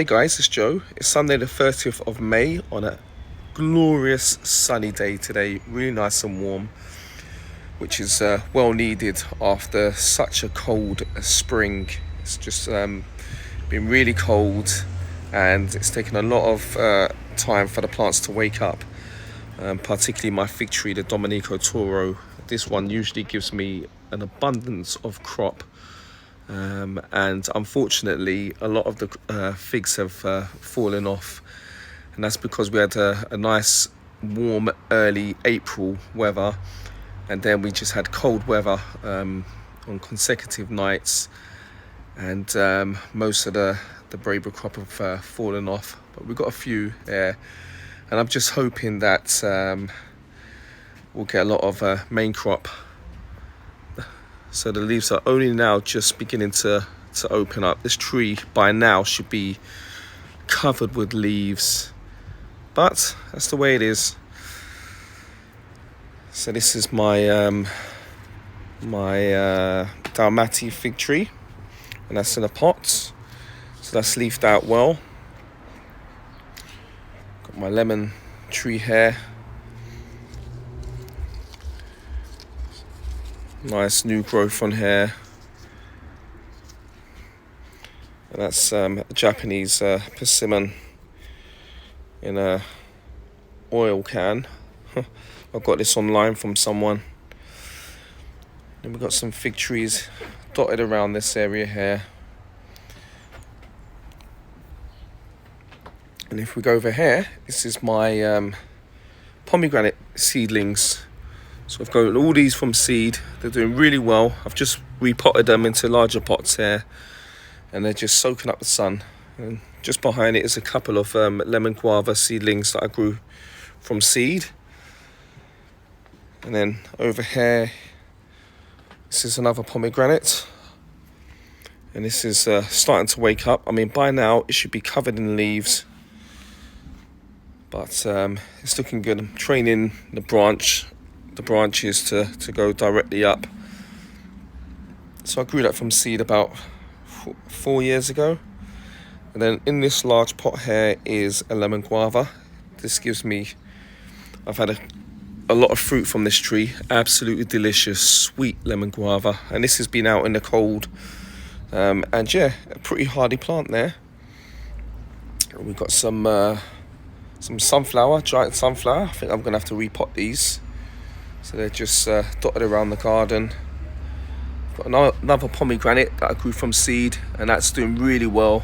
Hey guys, it's Joe. It's Sunday the 30th of May on a glorious sunny day today. Really nice and warm, which is well needed after such a cold spring. It's just been really cold and it's taken a lot of time for the plants to wake up. Particularly my fig tree, the Dominico Toro. This one usually gives me an abundance of crop. And unfortunately a lot of the figs have fallen off, and that's because we had a nice warm early April weather, and then we just had cold weather on consecutive nights, and most of the Braber crop have fallen off, but we've got a few there, and I'm just hoping that we'll get a lot of main crop. So the leaves are only now just beginning to open up. This tree by now should be covered with leaves, but that's the way it is. So this is my Dalmati fig tree, and that's in a pot. So that's leafed out well. Got my lemon tree here. Nice new growth on here, and that's a Japanese persimmon in a oil can. I got this online from someone. Then we've got some fig trees dotted around this area here, and if we go over here, this is my pomegranate seedlings. So I've got all these from seed. They're doing really well. I've just repotted them into larger pots here, and they're just soaking up the sun. And just behind it is a couple of lemon guava seedlings that I grew from seed. And then over here, this is another pomegranate, and this is starting to wake up. I mean, by now it should be covered in leaves, but it's looking good. I'm training the branches to go directly up. So I grew that from seed about 4 years ago. And then in this large pot here is a lemon guava. This gives me, I've had a lot of fruit from this tree. Absolutely delicious, sweet lemon guava. And this has been out in the cold. And yeah, a pretty hardy plant there. And we've got some sunflower, giant sunflower. I think I'm gonna have to repot these. So they're just dotted around the garden. Got another pomegranate that I grew from seed, and that's doing really well.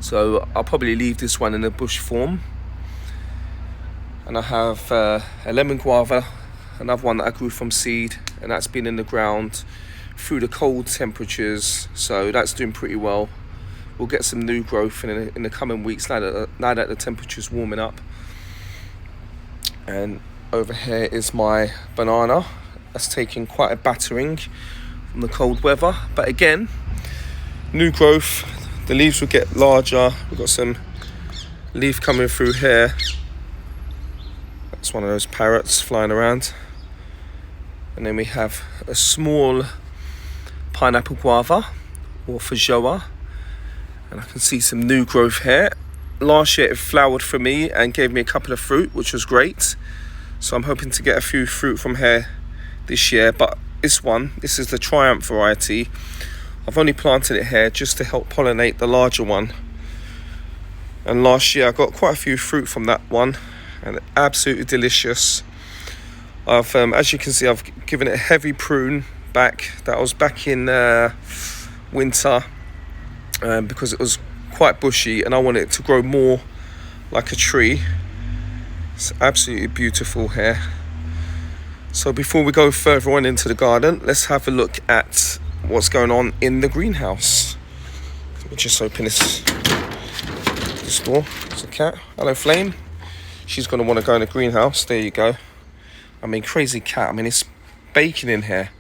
So I'll probably leave this one in a bush form. And I have a lemon guava, another one that I grew from seed, and that's been in the ground through the cold temperatures. So that's doing pretty well. We'll get some new growth in the coming weeks now that the temperature's warming up. And over here is my banana. That's taken quite a battering from the cold weather, but again, new growth. The leaves will get larger. We've got some leaf coming through here. That's one of those parrots flying around. And then we have a small pineapple guava or feijoa, and I can see some new growth here. Last year it flowered for me and gave me a couple of fruit, which was great. So I'm hoping to get a few fruit from here this year. But this is the Triumph variety. I've only planted it here just to help pollinate the larger one. And last year I got quite a few fruit from that one, and absolutely delicious. I've, as you can see, I've given it a heavy prune back. That was back in winter because it was quite bushy, and I wanted it to grow more like a tree. It's absolutely beautiful here. So before we go further on into the garden, let's have a look at what's going on in the greenhouse. Let me just open this door. It's a cat. Hello, Flame. She's going to want to go in the greenhouse. There you go. I mean, crazy cat. I mean, it's baking in here.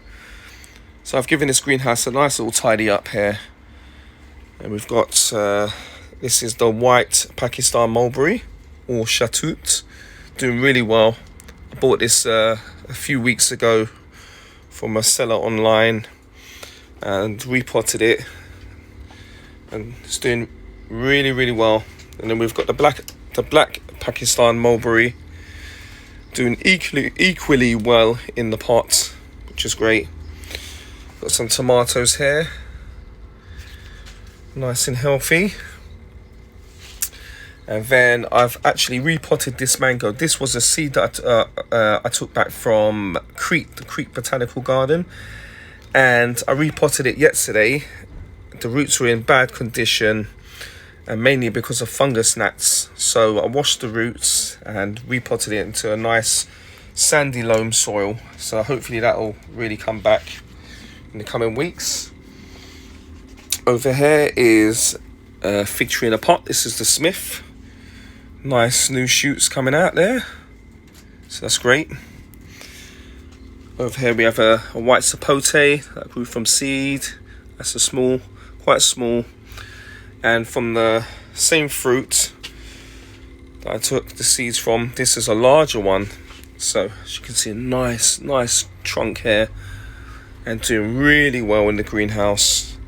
So I've given this greenhouse a nice little tidy up here. And we've got, this is the white Pakistan Mulberry or Sapote. Doing really well. I bought this a few weeks ago from a seller online and repotted it, and it's doing really well. And then we've got the black Pakistan mulberry doing equally well in the pot, which is great. Got some tomatoes here, nice and healthy. And then I've actually repotted this mango. This was a seed that I took back from the Creek Botanical Garden, and I repotted it yesterday. The roots were in bad condition, and mainly because of fungus gnats. So I washed the roots and repotted it into a nice sandy loam soil. So hopefully that will really come back in the coming weeks. Over here is a fig tree in a pot. This is the Smith. Nice new shoots coming out there, so that's great. Over here we have a white sapote that grew from seed. That's quite small, and from the same fruit that I took the seeds from, this is a larger one. So as you can see, a nice trunk here, and doing really well in the greenhouse.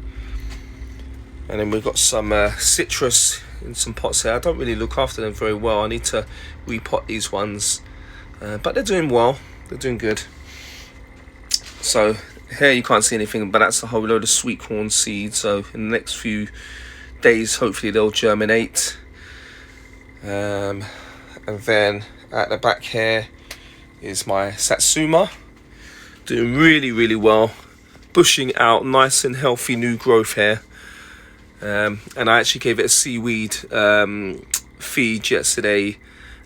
And then we've got some citrus in some pots here. I don't really look after them very well. I need to repot these ones, but they're doing well. They're doing good. So here you can't see anything, but that's a whole load of sweet corn seeds. So in the next few days, hopefully they'll germinate. And then at the back here is my Satsuma, doing really well, bushing out, nice and healthy new growth here. And I actually gave it a seaweed feed yesterday,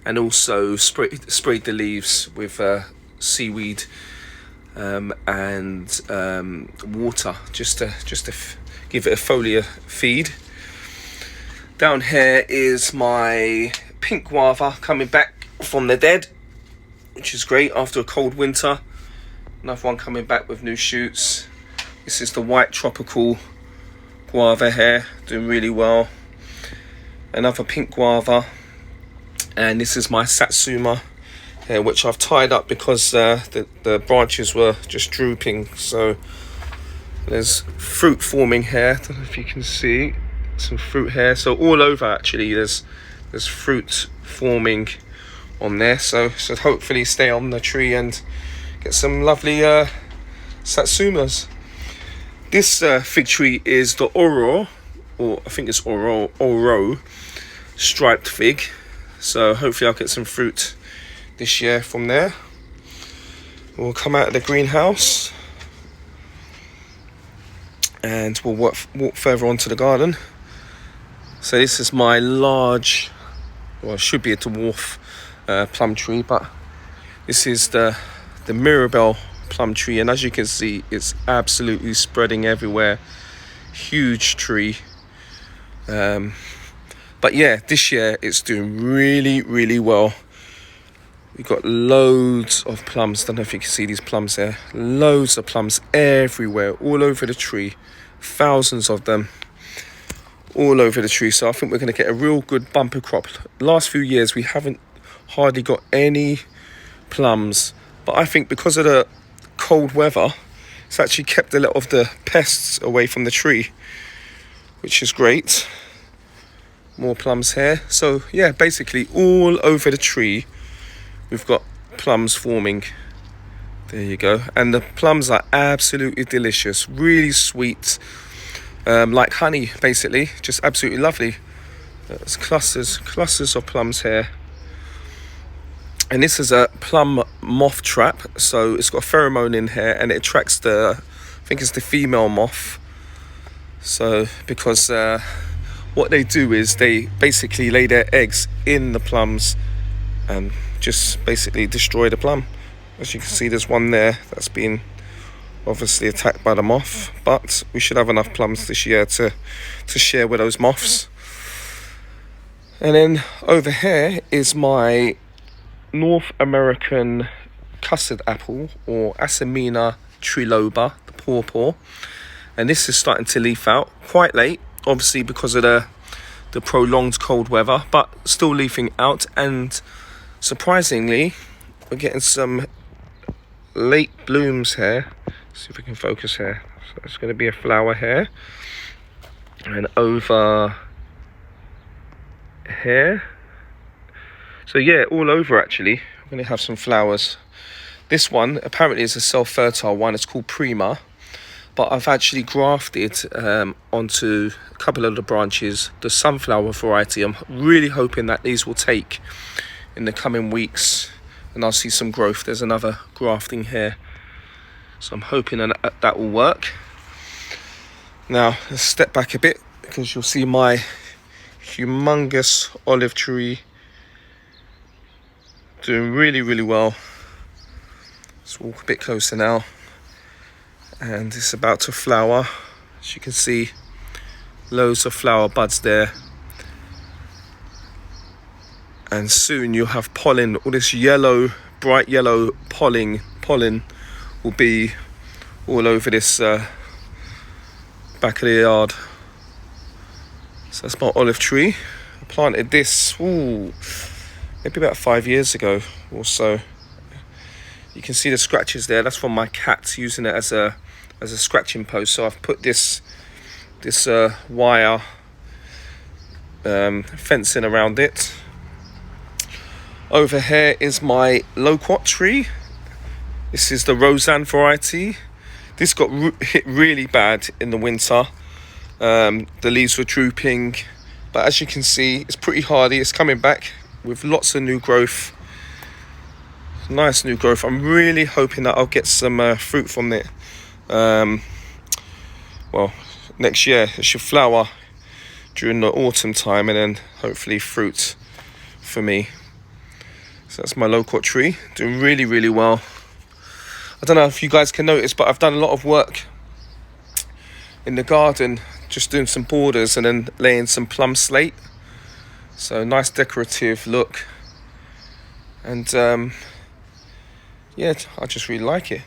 and also sprayed the leaves with seaweed and water, just to give it a foliar feed. Down here is my pink guava coming back from the dead, which is great after a cold winter. Another one coming back with new shoots. This is the white tropical guava here, doing really well. Another pink guava, and this is my Satsuma here, which I've tied up because the branches were just drooping. So there's fruit forming here. I don't know if you can see some fruit here. So all over actually there's fruit forming on there. So hopefully stay on the tree and get some lovely Satsumas. This fig tree is the Oro, or I think it's Oro striped fig. So hopefully I'll get some fruit this year from there. We'll come out of the greenhouse and we'll walk further onto the garden. So this is my large, well, it should be a dwarf plum tree, but this is the Mirabelle Plum tree, and as you can see, it's absolutely spreading everywhere. Huge tree. But yeah, this year it's doing really well. We've got loads of plums. Don't know if you can see these plums there. Loads of plums everywhere, all over the tree. Thousands of them all over the tree. So I think we're going to get a real good bumper crop. Last few years we haven't hardly got any plums, but I think because of the cold weather, it's actually kept a lot of the pests away from the tree, which is great. More plums here. So yeah, basically all over the tree we've got plums forming. There you go. And the plums are absolutely delicious, really sweet, like honey basically, just absolutely lovely. There's clusters of plums here. And this is a plum moth trap, so it's got a pheromone in here and it attracts I think it's the female moth. So because what they do is they basically lay their eggs in the plums and just basically destroy the plum. As you can see, there's one there that's been obviously attacked by the moth, but we should have enough plums this year to share with those moths. And then over here is my North American custard apple, or Asimina triloba, the pawpaw, and this is starting to leaf out quite late, obviously because of the prolonged cold weather, but still leafing out. And surprisingly, we're getting some late blooms here. Let's see if we can focus here. So it's going to be a flower here, and over here. So yeah, all over actually. I'm going to have some flowers. This one apparently is a self-fertile one. It's called Prima. But I've actually grafted onto a couple of the branches the sunflower variety. I'm really hoping that these will take in the coming weeks and I'll see some growth. There's another grafting here. So I'm hoping that will work. Now, let's step back a bit because you'll see my humongous olive tree doing really, really well. Let's walk a bit closer now. And it's about to flower. As you can see, loads of flower buds there. And soon you'll have pollen. All this yellow, bright yellow pollen will be all over this back of the yard. So that's my olive tree. I planted this maybe about 5 years ago or so. You can see the scratches there. That's from my cat using it as a scratching post. So I've put this wire fencing around it. Over here is my Loquat Tree. This is the Roseanne variety. This got hit really bad in the winter. The leaves were drooping, but as you can see, it's pretty hardy. It's coming back with lots of new growth. Nice new growth. I'm really hoping that I'll get some fruit from it. Well, next year it should flower during the autumn time, and then hopefully fruit for me. So that's my Loquat tree, doing really, really well. I don't know if you guys can notice, but I've done a lot of work in the garden, just doing some borders and then laying some plum slate. So nice decorative look. And yeah, I just really like it.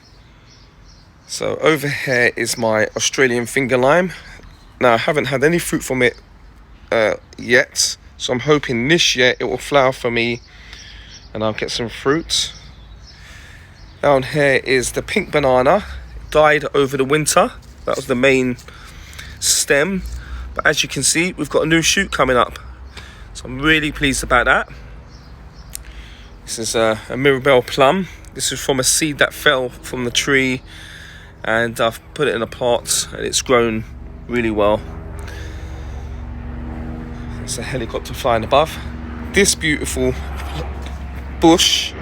So over here is my Australian finger lime. Now I haven't had any fruit from it yet, so I'm hoping this year it will flower for me and I'll get some fruit. Down here is the pink banana. It died over the winter. That was the main stem, but as you can see, we've got a new shoot coming up, so I'm really pleased about that. This is a Mirabelle Plum. This is from a seed that fell from the tree, and I've put it in a pot and it's grown really well. There's a helicopter flying above. This beautiful bush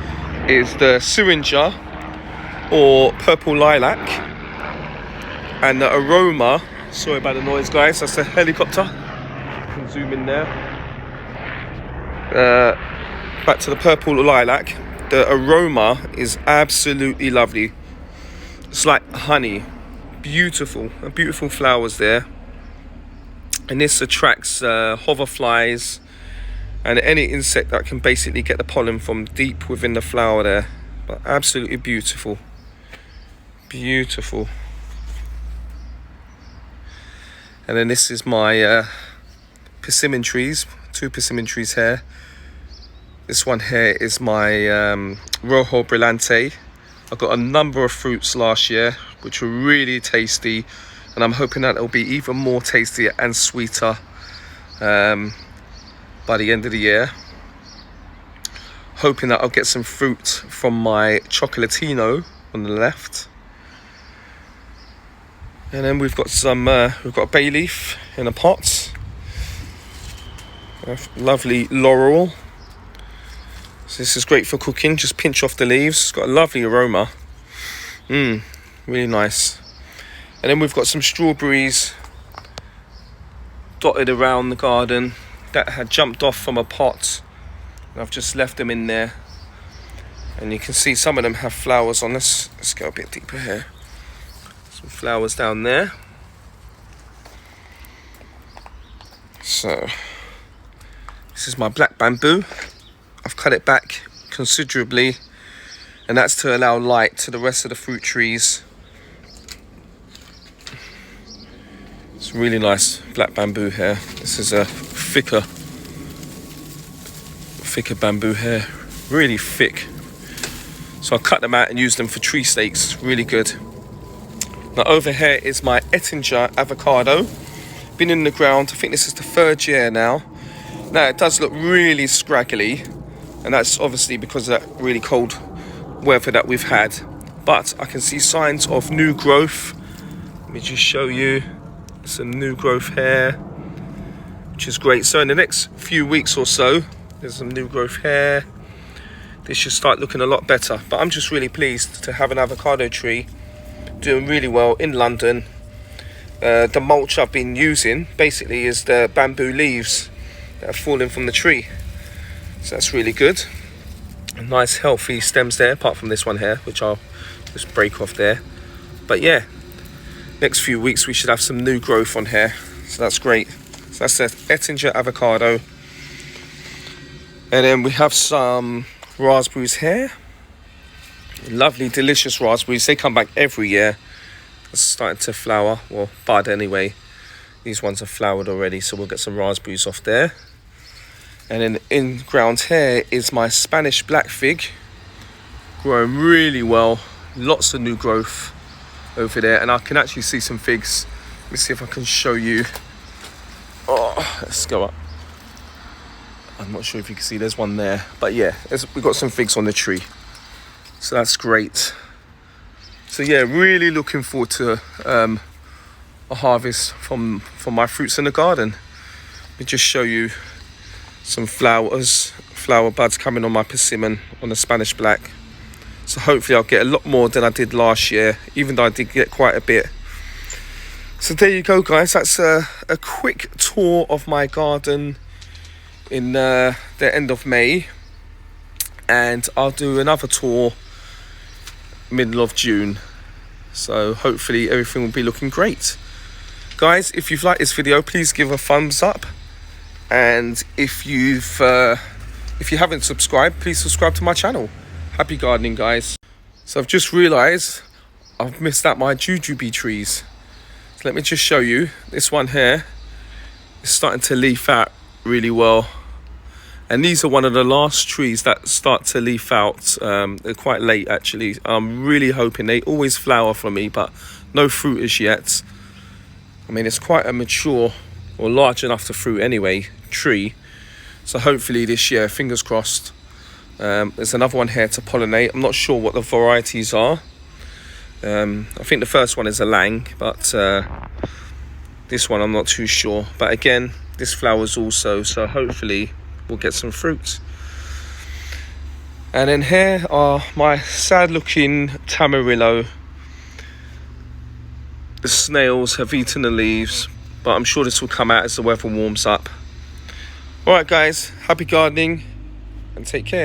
is the syringa or purple lilac, and the aroma, sorry about the noise guys, that's a helicopter. You can zoom in there. Back to the purple lilac. The aroma is absolutely lovely. It's like honey. Beautiful flowers there. And this attracts hoverflies and any insect that can basically get the pollen from deep within the flower there. But absolutely beautiful. Beautiful. And then this is my persimmon trees. 2 persimmon trees here. This one here is my Rojo Brillante. I got a number of fruits last year which were really tasty, and I'm hoping that it'll be even more tasty and sweeter by the end of the year. Hoping that I'll get some fruit from my Chocolatino on the left. And then we've got a bay leaf in a pot. A lovely laurel. So this is great for cooking. Just pinch off the leaves. It's got a lovely aroma. Really nice. And then we've got some strawberries dotted around the garden that had jumped off from a pot. And I've just left them in there. And you can see some of them have flowers on this. Let's go a bit deeper here. Some flowers down there. So this is my black bamboo. I've cut it back considerably, and that's to allow light to the rest of the fruit trees. It's really nice black bamboo here. This is a thicker bamboo here, really thick. So I cut them out and use them for tree stakes. Really good. Now over here is my Ettinger avocado. Been in the ground, I think this is the 3rd year now. Now it does look really scraggly, and that's obviously because of that really cold weather that we've had, but I can see signs of new growth. Let me just show you some new growth here, which is great. So in the next few weeks or so, there's some new growth here. This should start looking a lot better, but I'm just really pleased to have an avocado tree doing really well in London. The mulch I've been using basically is the bamboo leaves that have fallen from the tree, so that's really good. Nice healthy stems there, apart from this one here, which I'll just break off there. But yeah, next few weeks we should have some new growth on here, so that's great. So that's the Ettinger avocado, and then we have some raspberries here. Lovely delicious raspberries, they come back every year. It's starting to flower, well bud anyway. These ones are flowered already, so we'll get some raspberries off there. And then in ground here is my Spanish black fig, growing really well. Lots of new growth over there, and I can actually see some figs. Let me see if I can show you. Oh, let's go up. I'm not sure if you can see, there's one there, but yeah, we've got some figs on the tree, so that's great. So yeah, really looking forward to a harvest from my fruits in the garden. Let me just show you some flower buds coming on my persimmon, on the Spanish black. So hopefully I'll get a lot more than I did last year, even though I did get quite a bit. So there you go, guys. That's a quick tour of my garden in the end of May, and I'll do another tour middle of June. So hopefully everything will be looking great. Guys, if you've liked this video, please give a thumbs up, and if you haven't subscribed, please subscribe to my channel. Happy gardening, guys. So I've just realized I've missed out my Jujube trees, so let me just show you. This one here is starting to leaf out really well, and these are one of the last trees that start to leaf out. They're quite late actually. I'm really hoping, they always flower for me, but no fruit as yet. I mean, it's quite a mature, or large enough to fruit anyway, tree, so hopefully this year, fingers crossed. There's another one here to pollinate. I'm not sure what the varieties are. I think the first one is a Lang, but this one I'm not too sure. But again, this flowers also, so hopefully we'll get some fruit. And then here are my sad looking Tamarillo. The snails have eaten the leaves, but I'm sure this will come out as the weather warms up. Alright guys, happy gardening and take care.